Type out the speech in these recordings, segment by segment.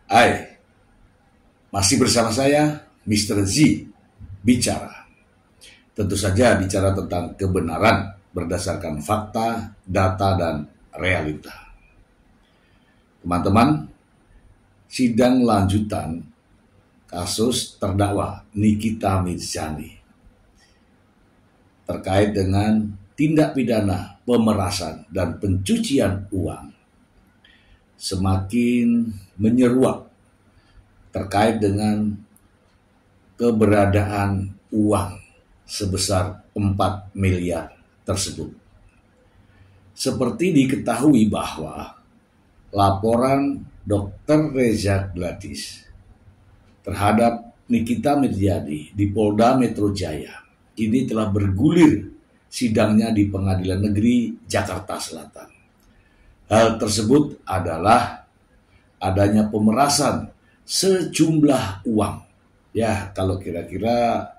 Hai, masih bersama saya, Mr. Z, bicara. Tentu saja bicara tentang kebenaran berdasarkan fakta, data, dan realita. Teman-teman, sidang lanjutan kasus terdakwa Nikita Mirzani terkait dengan tindak pidana pemerasan dan pencucian uang semakin menyeruak terkait dengan keberadaan uang sebesar 4 miliar tersebut. Seperti diketahui bahwa laporan Dr. Reza Gladys terhadap Nikita Mirzani di Polda Metro Jaya ini telah bergulir sidangnya di Pengadilan Negeri Jakarta Selatan. Hal tersebut adalah adanya pemerasan sejumlah uang. Ya, kalau kira-kira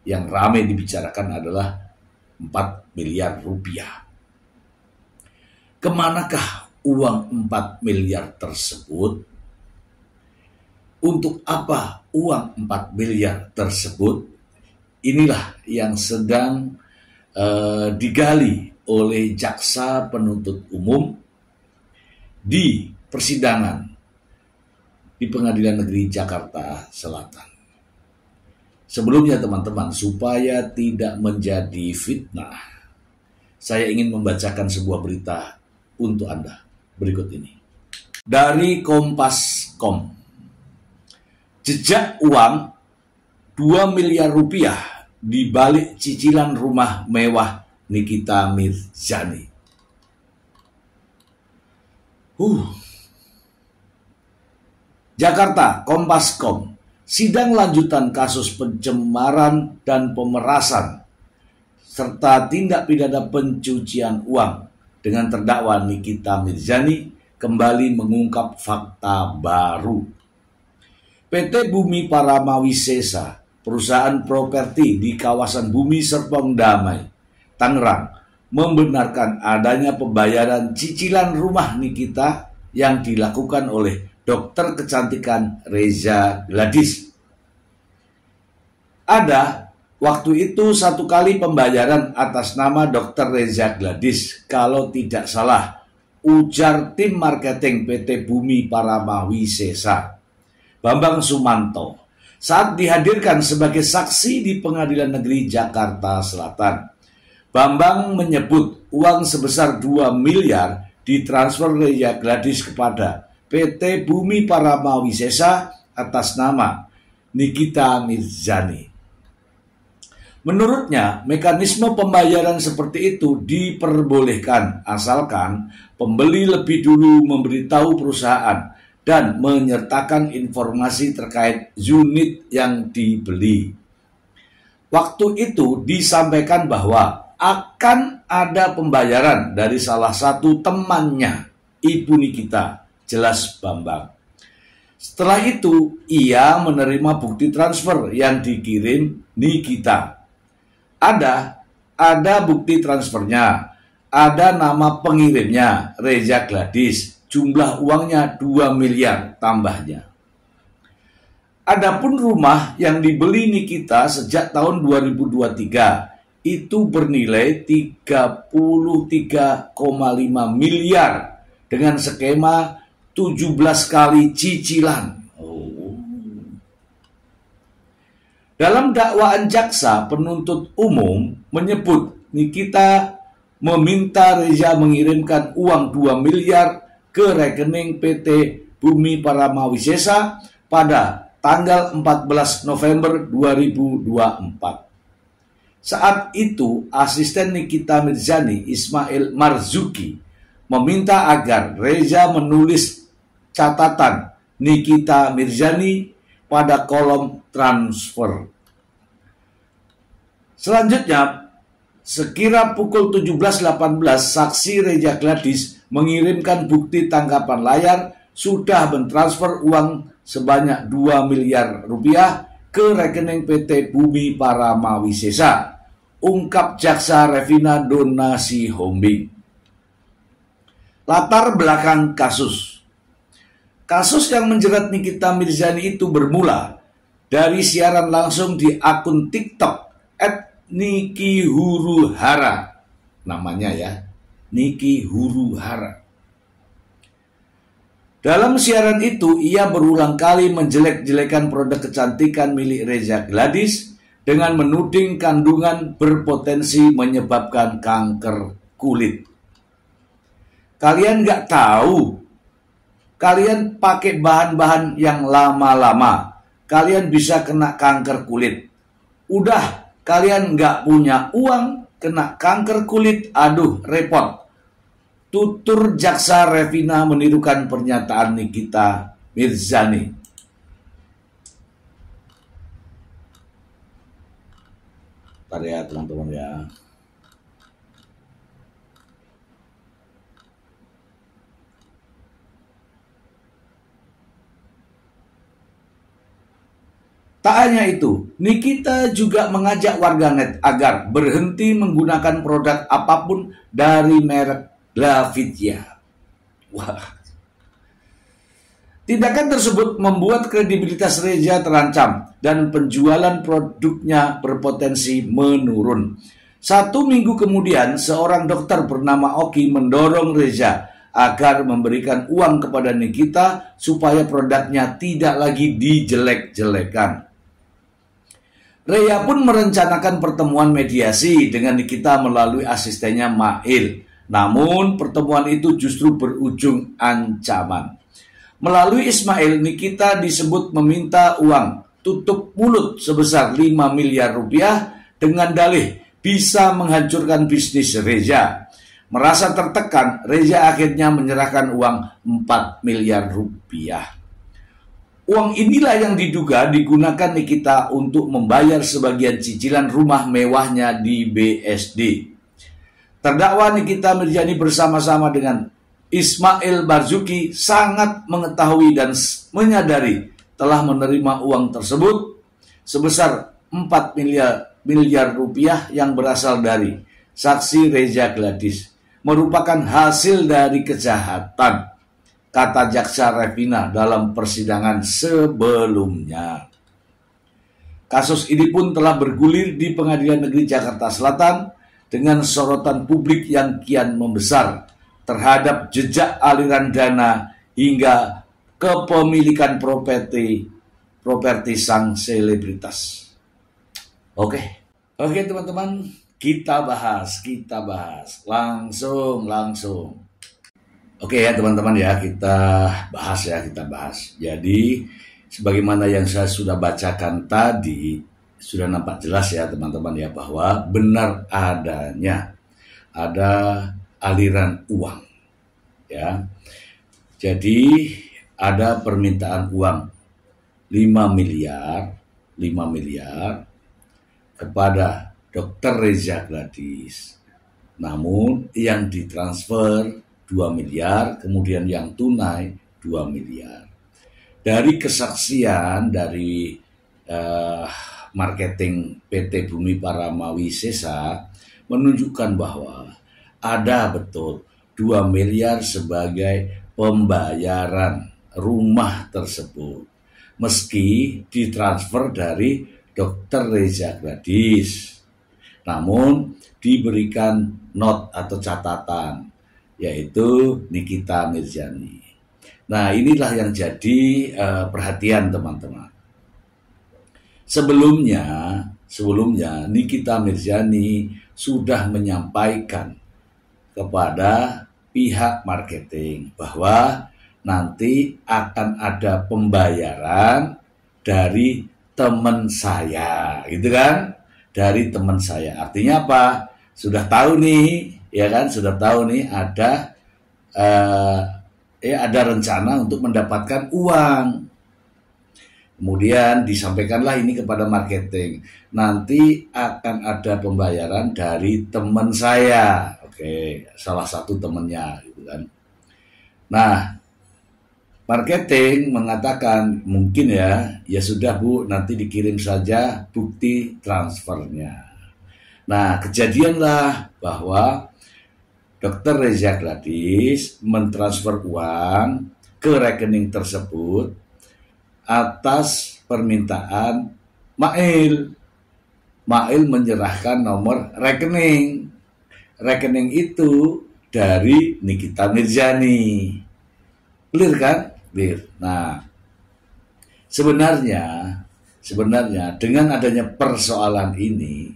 yang ramai dibicarakan adalah 4 miliar rupiah. Kemanakah uang 4 miliar tersebut? Untuk apa uang 4 miliar tersebut? Inilah yang sedang digali oleh jaksa penuntut umum di persidangan di Pengadilan Negeri Jakarta Selatan. Sebelumnya teman-teman, supaya tidak menjadi fitnah, saya ingin membacakan sebuah berita untuk Anda berikut ini. Dari Kompas.com, jejak uang 2 miliar rupiah di balik cicilan rumah mewah Nikita Mirzani. Jakarta, Kompas.com, sidang lanjutan kasus pencemaran dan pemerasan serta tindak pidana pencucian uang dengan terdakwa Nikita Mirzani kembali mengungkap fakta baru. PT Bumi Paramawisesa, perusahaan properti di kawasan Bumi Serpong Damai, Tangerang, membenarkan adanya pembayaran cicilan rumah Nikita yang dilakukan oleh dokter kecantikan Reza Gladys. Ada waktu itu 1 kali pembayaran atas nama dokter Reza Gladys, kalau tidak salah, ujar tim marketing PT Bumi Paramawisesa, Bambang Sumanto, saat dihadirkan sebagai saksi di Pengadilan Negeri Jakarta Selatan. Bambang menyebut uang sebesar 2 miliar ditransfer Reza Gladys kepada PT Bumi Paramawisesa atas nama Nikita Mirzani. Menurutnya, mekanisme pembayaran seperti itu diperbolehkan asalkan pembeli lebih dulu memberitahu perusahaan dan menyertakan informasi terkait unit yang dibeli. Waktu itu disampaikan bahwa akan ada pembayaran dari salah satu temannya, Ibu Nikita, jelas Bambang. Setelah itu, ia menerima bukti transfer yang dikirim Nikita. Ada bukti transfernya, ada nama pengirimnya, Reza Gladys, jumlah uangnya 2 miliar tambahnya. Adapun rumah yang dibeli Nikita sejak tahun 2023 itu bernilai 33,5 miliar dengan skema 17 kali cicilan. Dalam dakwaan jaksa penuntut umum menyebut Nikita meminta Reza mengirimkan uang 2 miliar ke rekening PT Bumi Paramawisesa pada tanggal 14 November 2024. Saat itu, asisten Nikita Mirzani, Ismail Marzuki, meminta agar Reza menulis catatan Nikita Mirzani pada kolom transfer. Selanjutnya, sekira pukul 17.18, saksi Reza Gladys mengirimkan bukti tangkapan layar sudah mentransfer uang sebanyak 2 miliar rupiah ke rekening PT Bumi Paramawisesa, ungkap jaksa Revina Donasi Hombing. Latar belakang kasus. Kasus yang menjerat Nikita Mirzani itu bermula dari siaran langsung di akun TikTok @nikihuruhara. Namanya ya, Niki Huruhara. Dalam siaran itu, ia berulang kali menjelek-jelekan produk kecantikan milik Reza Gladys dengan menuding kandungan berpotensi menyebabkan kanker kulit. Kalian nggak tahu, kalian pakai bahan-bahan yang lama-lama, kalian bisa kena kanker kulit. Udah, kalian nggak punya uang, kena kanker kulit, aduh repot. Tutur jaksa Revina menirukan pernyataan Nikita Mirzani. Bentar ya teman-teman ya. Tak hanya itu, Nikita juga mengajak warganet agar berhenti menggunakan produk apapun dari merek Glavidia. Wah. Tindakan tersebut membuat kredibilitas Reza terancam dan penjualan produknya berpotensi menurun. 1 minggu kemudian, seorang dokter bernama Oki mendorong Reza agar memberikan uang kepada Nikita supaya produknya tidak lagi dijelek-jelekan. Reza pun merencanakan pertemuan mediasi dengan Nikita melalui asistennya Mail. Namun pertemuan itu justru berujung ancaman. Melalui Ismail, Nikita disebut meminta uang tutup mulut sebesar 5 miliar rupiah dengan dalih bisa menghancurkan bisnis Reza. Merasa tertekan, Reza akhirnya menyerahkan uang 4 miliar rupiah. Uang inilah yang diduga digunakan Nikita untuk membayar sebagian cicilan rumah mewahnya di BSD. Terdakwa Nikita Mirzani bersama-sama dengan Ismail Marzuki sangat mengetahui dan menyadari telah menerima uang tersebut sebesar 4 miliar rupiah yang berasal dari saksi Reza Gladys merupakan hasil dari kejahatan, kata jaksa Revina dalam persidangan sebelumnya. Kasus ini pun telah bergulir di Pengadilan Negeri Jakarta Selatan dengan sorotan publik yang kian membesar terhadap jejak aliran dana hingga kepemilikan properti sang selebritas. Oke teman-teman, kita bahas langsung. Oke ya teman-teman ya, kita bahas. Jadi sebagaimana yang saya sudah bacakan tadi, sudah nampak jelas ya teman-teman ya, bahwa benar adanya ada aliran uang ya. Jadi ada permintaan uang 5 miliar kepada Dr. Reza Gladys. Namun yang ditransfer 2 miliar, kemudian yang tunai 2 miliar. Dari kesaksian dari marketing PT Bumi Paramawi Sesa menunjukkan bahwa ada betul 2 miliar sebagai pembayaran rumah tersebut, meski ditransfer dari Dr. Reza Gladys. Namun diberikan not atau catatan, yaitu Nikita Mirzani. Nah, inilah yang jadi perhatian teman-teman. Sebelumnya Nikita Mirzani sudah menyampaikan kepada pihak marketing bahwa nanti akan ada pembayaran dari teman saya, gitu kan? Dari teman saya. Artinya apa? Sudah tahu nih, ya kan? Sudah tahu nih ada rencana untuk mendapatkan uang. Kemudian disampaikanlah ini kepada marketing. Nanti akan ada pembayaran dari teman saya. Oke, salah satu temannya gitu kan. Nah, marketing mengatakan mungkin ya sudah Bu, nanti dikirim saja bukti transfernya. Nah, kejadianlah bahwa Dr. Reza Gladys mentransfer uang ke rekening tersebut atas permintaan Mail. Mail menyerahkan nomor rekening. Rekening itu dari Nikita Mirzani. Clear kan? Clear. Nah, sebenarnya dengan adanya persoalan ini,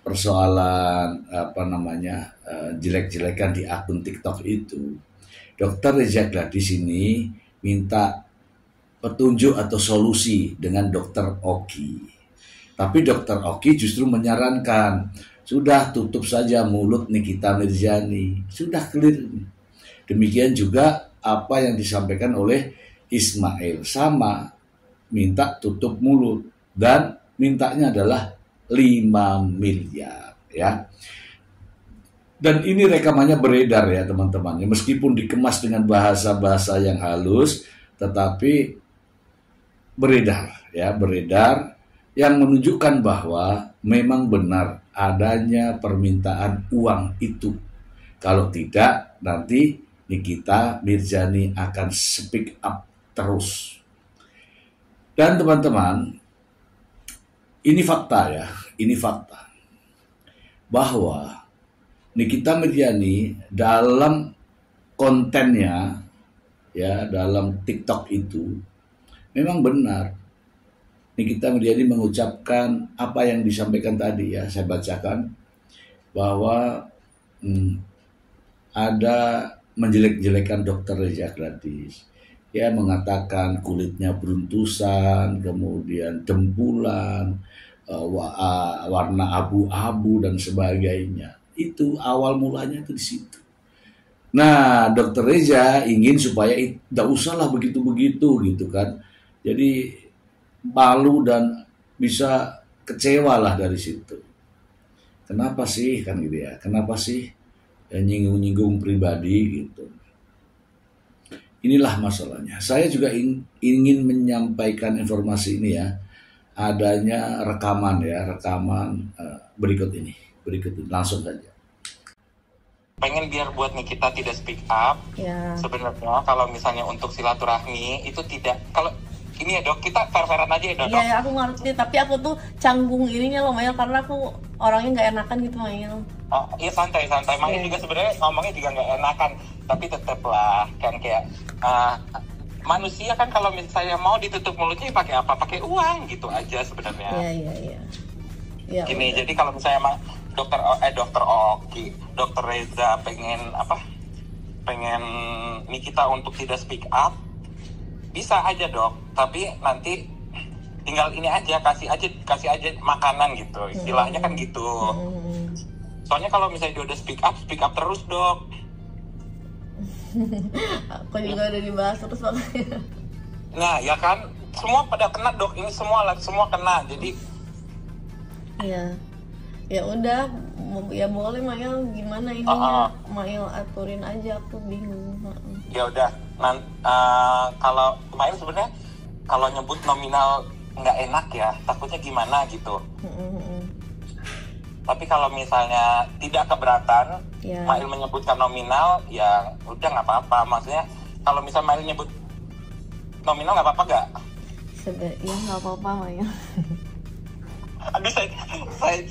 persoalan jelek-jelekan di akun TikTok itu, Dr. Reza Gladys ini minta petunjuk atau solusi dengan Dr. Oki. Tapi Dr. Oki justru menyarankan, sudah tutup saja mulut Nikita Mirzani. Sudah clear. Demikian juga apa yang disampaikan oleh Ismail. Sama, minta tutup mulut. Dan mintanya adalah 5 miliar. Ya. Dan ini rekamannya beredar ya teman-teman. Meskipun dikemas dengan bahasa-bahasa yang halus, tetapi beredar yang menunjukkan bahwa memang benar adanya permintaan uang itu. Kalau tidak, nanti Nikita Mirzani akan speak up terus. Dan teman-teman, ini fakta ya, bahwa Nikita Mirzani dalam kontennya ya, dalam TikTok itu memang benar. Nikita Mirzani mengucapkan apa yang disampaikan tadi ya, saya bacakan bahwa ada menjelek-jelekan Dr. Reza Gladys. Ya, mengatakan kulitnya beruntusan, kemudian dempulan, warna abu-abu dan sebagainya. Itu awal mulanya itu di situ. Nah, Dr. Reza ingin supaya tidak usahlah begitu-begitu gitu kan. Jadi malu dan bisa kecewa lah dari situ. Kenapa sih kan gitu ya? Kenapa sih nyinggung-nyinggung pribadi gitu? Inilah masalahnya. Saya juga ingin menyampaikan informasi ini ya. Adanya rekaman berikut ini. Langsung saja. Pengen biar buat Nikita tidak speak up. Ya. Sebenarnya kalau misalnya untuk silaturahmi itu tidak, kalau ini ya dok, kita fair-fairan aja ya dok. Iya, aku ngerti, tapi aku tuh canggung ininya loh Mail, karena aku orangnya nggak enakan gitu Mail. Oh iya, santai. Mail juga sebenarnya ngomongnya juga nggak enakan, tapi tetep lah kan kayak manusia kan kalau misalnya mau ditutup mulutnya pakai apa? Pakai uang gitu aja sebenarnya. Iya. Gini, udah. Jadi kalau misalnya emang Dokter Oki, Dr. Reza pengen Nikita untuk tidak speak up, bisa aja dok, tapi nanti tinggal ini aja, kasih aja makanan gitu, istilahnya kan gitu. Soalnya kalau misalnya dia udah speak up terus dok. Aku juga udah dibahas terus makanya. Nah ya kan, semua pada kena dok, ini semua kena, jadi ya udah, ya boleh Mail, gimana ini Mail aturin aja, aku bingung. Ya udah, kalau Mail sebenarnya kalau nyebut nominal nggak enak ya, takutnya gimana gitu. Tapi kalau misalnya tidak keberatan, Mail menyebutkan nominal, ya udah nggak apa-apa. Maksudnya kalau misalnya Mail nyebut nominal nggak apa-apa nggak? Ya nggak apa-apa Mail. Aduh,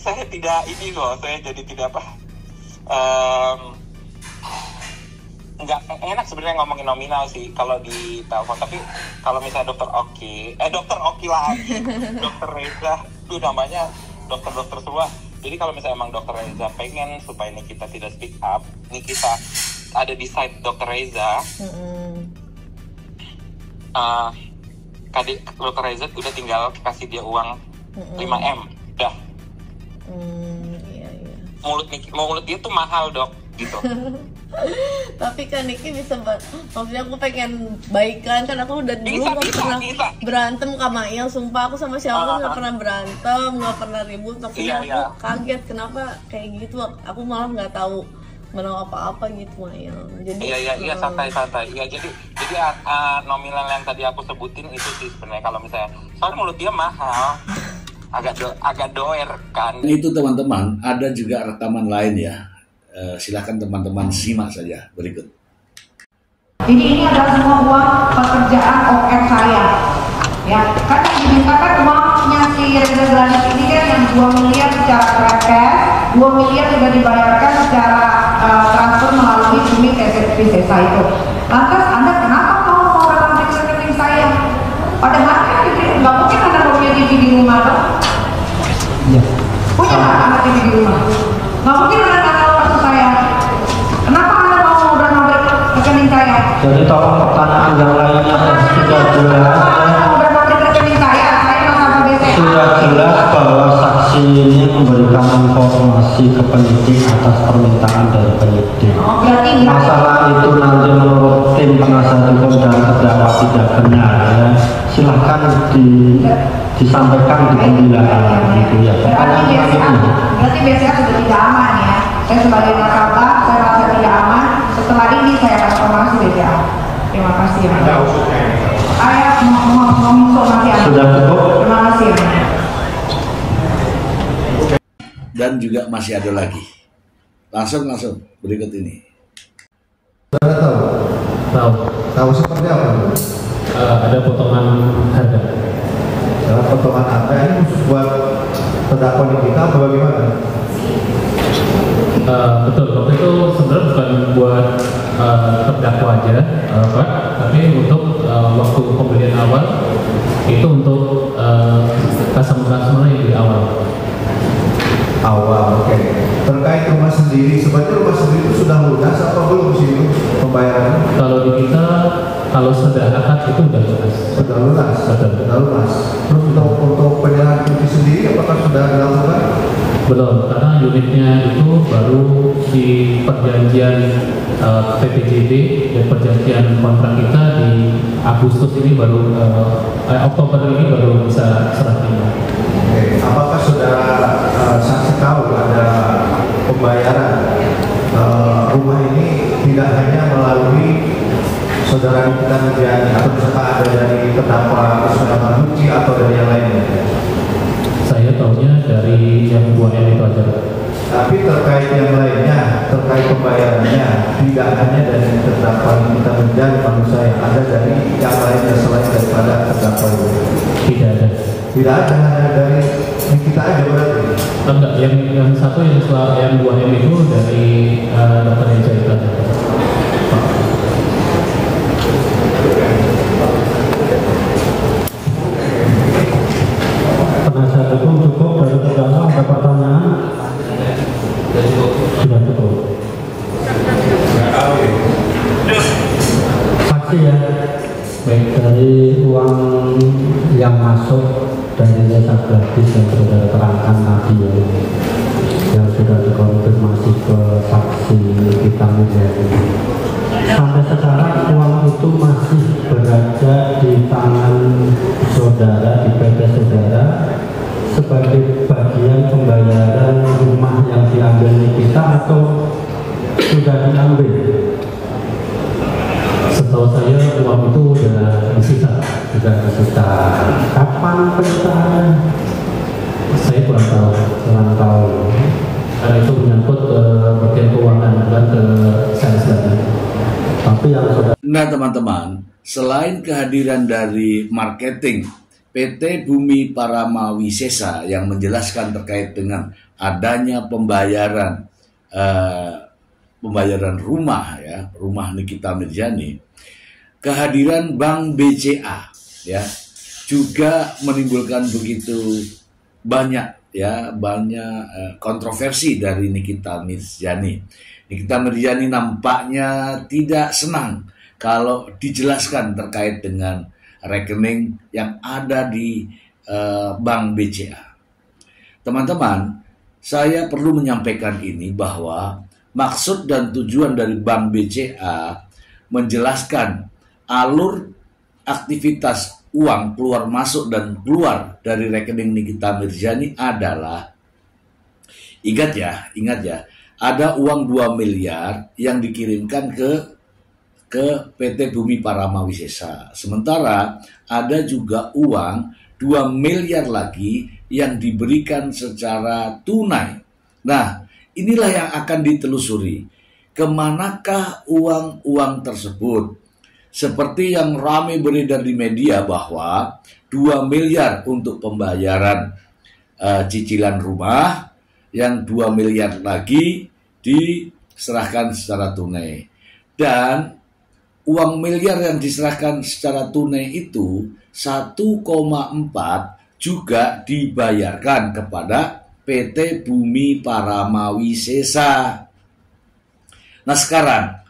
saya tidak ini loh, saya jadi tidak nggak enak sebenarnya ngomongin nominal sih kalau di telepon. Tapi kalau misalnya Dokter Oki lagi, Dokter Reza, itu namanya dokter semua. Jadi kalau misalnya emang Dokter Reza pengen supaya Nikita tidak speak up, Nikita ada di side Dokter Reza, Dokter Reza udah tinggal kasih dia uang 5M, udah. Iya. Mulut dia tuh mahal dok, gitu. Tapi kan Niki bisa, maksudnya aku pengen baikan, kan aku udah dulu gak pernah berantem sama Mail, sumpah aku sama siapa gak pernah berantem, gak pernah ribut, tapi aku kaget kenapa kayak gitu, aku malah gak tahu menau apa-apa gitu Mail. Jadi iya santai. Iya jadi nominal yang tadi aku sebutin itu sih sebenarnya, kalau misalnya soalnya mulut dia mahal. Agak doer kan. Itu teman-teman, ada juga rekaman lain ya. Silakan teman-teman simak saja berikut. Jadi ini adalah semua uang pekerjaan OR saya. Ya, kan yang dimintakan uangnya si Reza Gladys ini kan yang 2 miliar secara cash, 2 miliar juga dibayarkan secara transfer melalui Bumi Visesa itu. Lantas Anda kenapa mau orang rekening saya? Padahal kan nggak mungkin Anda punya TV di rumah dong? Iya. Punya nggak Anda TV di rumah? Nggak mungkin Anda nggak tahu maksud saya. Kenapa Anda mau udah ngambil rekening saya? Jadi tolong pertanyaan yang lainnya sudah jelas. Sudah jelas bahwa saksi ini memberikan informasi ke penyidik atas permintaan dari penyidik. Masalah itu nanti menurut tim penasihat hukum dan terdakwa tidak benar ya. Silahkan disampaikan di pembelaan gitu ya. Berarti BCA sudah tidak aman ya. Saya sebagai nasabah saya merasa tidak aman. Setelah ini saya akan informasi BCA. Terima kasih ya. Saya mau informasi ya. Sudah cukup. Terima kasih ya. Dan juga masih ada lagi. Langsung berikut ini. Saudara tahu seperti apa? Ada potongan harga. Dalam potongan harga ini khusus buat terdakwa di kita atau bagaimana? Betul, waktu itu sebenarnya bukan buat terdakwa aja, Pak, tapi untuk waktu pembelian awal itu untuk customer yang di awal. Oke. Terkait rumah sendiri, sebenarnya rumah sendiri itu sudah lunas atau belum sih pembayarannya? Kalau di kita, kalau sudah akad itu sudah lunas. Sudah lunas. Terus untuk penyerahan kunci sendiri apakah sudah dilakukan? Belum, karena unitnya itu baru di perjanjian PPJB dan perjanjian kontrak kita di Agustus ini baru Oktober ini baru bisa serah terima. Oke. Apakah saudara saksi tahu ada pembayaran rumah ini tidak hanya melalui saudara Nikita Mirjani atau misalkan ada dari terdakwa Ismail Marzuki atau dari yang lainnya? Saya tahunya dari yang 2M itu aja. Tapi terkait yang lainnya, terkait pembayarannya, tidak hanya dari terdakwa Nikita Mirjani, maksud saya ada dari yang lainnya selain daripada terdakwa itu? Tidak ada. Tidak ada, hanya dari Nikita aja berarti? Enggak, yang satu yang 2M itu dari Dr. Reza itu aja. Penasihat hukum cukup dari terdakwa, ada pertanyaan? Sudah cukup. Saksi ya. Baik, dari uang yang masuk dari Reza Gladys yang sudah terangkan tadi ya, yang sudah dikonfirmasi ke saksi Nikita Mirjani, sampai sekarang uang itu masih berada di tangan saudara, di PT saudara sebagai bagian pembayaran rumah yang diambil Nikita atau sudah diambil? Setahu saya uang itu sudah disita. Kapan penyitaannya? Saya kurang tahu. Karena itu menyangkut bagian keuangan bukan ke saya sendiri. Tapi yang sudah. Nah teman-teman, selain kehadiran dari marketing PT Bumi Parama Wisesa yang menjelaskan terkait dengan adanya pembayaran rumah ya, rumah Nikita Mirjani, kehadiran Bank BCA ya juga menimbulkan begitu banyak kontroversi dari Nikita Mirjani. Nikita Mirjani nampaknya tidak senang kalau dijelaskan terkait dengan rekening yang ada di Bank BCA. Teman-teman, saya perlu menyampaikan ini bahwa maksud dan tujuan dari Bank BCA menjelaskan alur aktivitas uang keluar masuk dan keluar dari rekening Nikita Mirjani adalah, ingat ya, ada uang 2 miliar yang dikirimkan ke PT Bumi Parama Wisesa. Sementara ada juga uang 2 miliar lagi yang diberikan secara tunai. Nah, inilah yang akan ditelusuri. Kemanakah uang-uang tersebut? Seperti yang ramai beredar di media bahwa 2 miliar untuk pembayaran cicilan rumah, yang 2 miliar lagi diserahkan secara tunai. Dan uang miliar yang diserahkan secara tunai itu 1,4 juga dibayarkan kepada PT Bumi Paramawisesa. Nah sekarang,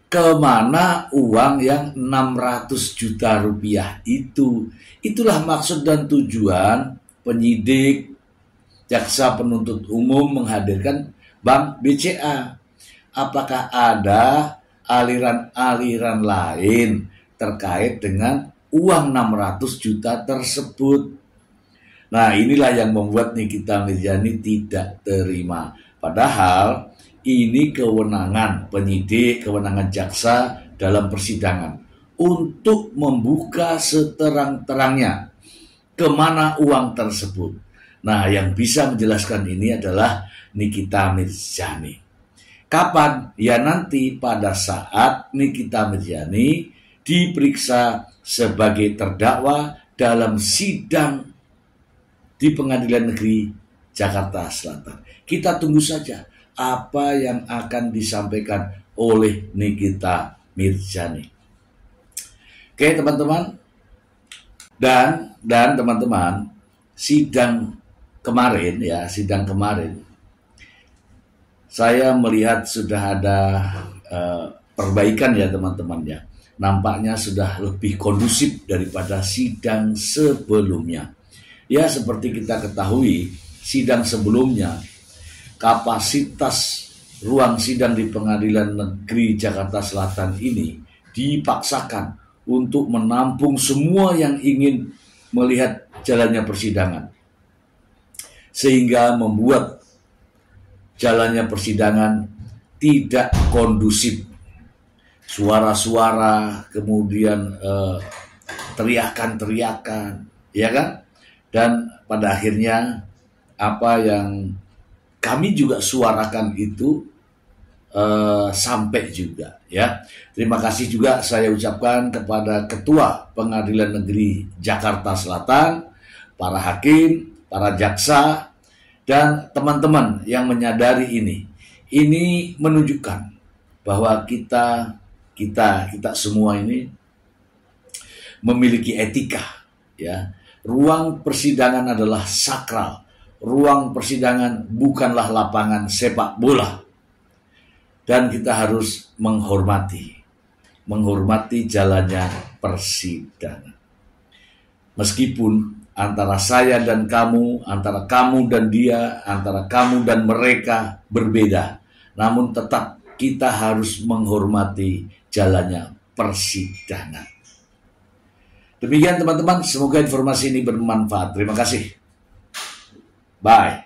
kemana uang yang 600 juta rupiah itu? Itulah maksud dan tujuan penyidik, jaksa penuntut umum menghadirkan Bank BCA. Apakah ada aliran-aliran lain terkait dengan uang 600 juta tersebut? Nah inilah yang membuat Nikita Mirzani tidak terima. Padahal ini kewenangan penyidik, kewenangan jaksa dalam persidangan untuk membuka seterang-terangnya kemana uang tersebut. Nah, yang bisa menjelaskan ini adalah Nikita Mirzani. Kapan? Ya nanti pada saat Nikita Mirzani diperiksa sebagai terdakwa dalam sidang di Pengadilan Negeri Jakarta Selatan. Kita tunggu saja apa yang akan disampaikan oleh Nikita Mirzani. Oke teman-teman, dan teman-teman, sidang kemarin saya melihat sudah ada perbaikan ya teman-teman ya. Nampaknya sudah lebih kondusif daripada sidang sebelumnya. Ya seperti kita ketahui, sidang sebelumnya kapasitas ruang sidang di Pengadilan Negeri Jakarta Selatan ini dipaksakan untuk menampung semua yang ingin melihat jalannya persidangan. Sehingga membuat jalannya persidangan tidak kondusif. Suara-suara, kemudian teriakan-teriakan, ya kan? Dan pada akhirnya apa yang kami juga suarakan itu sampai juga ya. Terima kasih juga saya ucapkan kepada Ketua Pengadilan Negeri Jakarta Selatan, para hakim, para jaksa, dan teman-teman yang menyadari ini. Ini menunjukkan bahwa kita semua ini memiliki etika ya. Ruang persidangan adalah sakral. Ruang persidangan bukanlah lapangan sepak bola. Dan kita harus menghormati jalannya persidangan. Meskipun antara saya dan kamu, antara kamu dan dia, antara kamu dan mereka berbeda, namun tetap kita harus menghormati jalannya persidangan. Demikian teman-teman, semoga informasi ini bermanfaat. Terima kasih. Bye.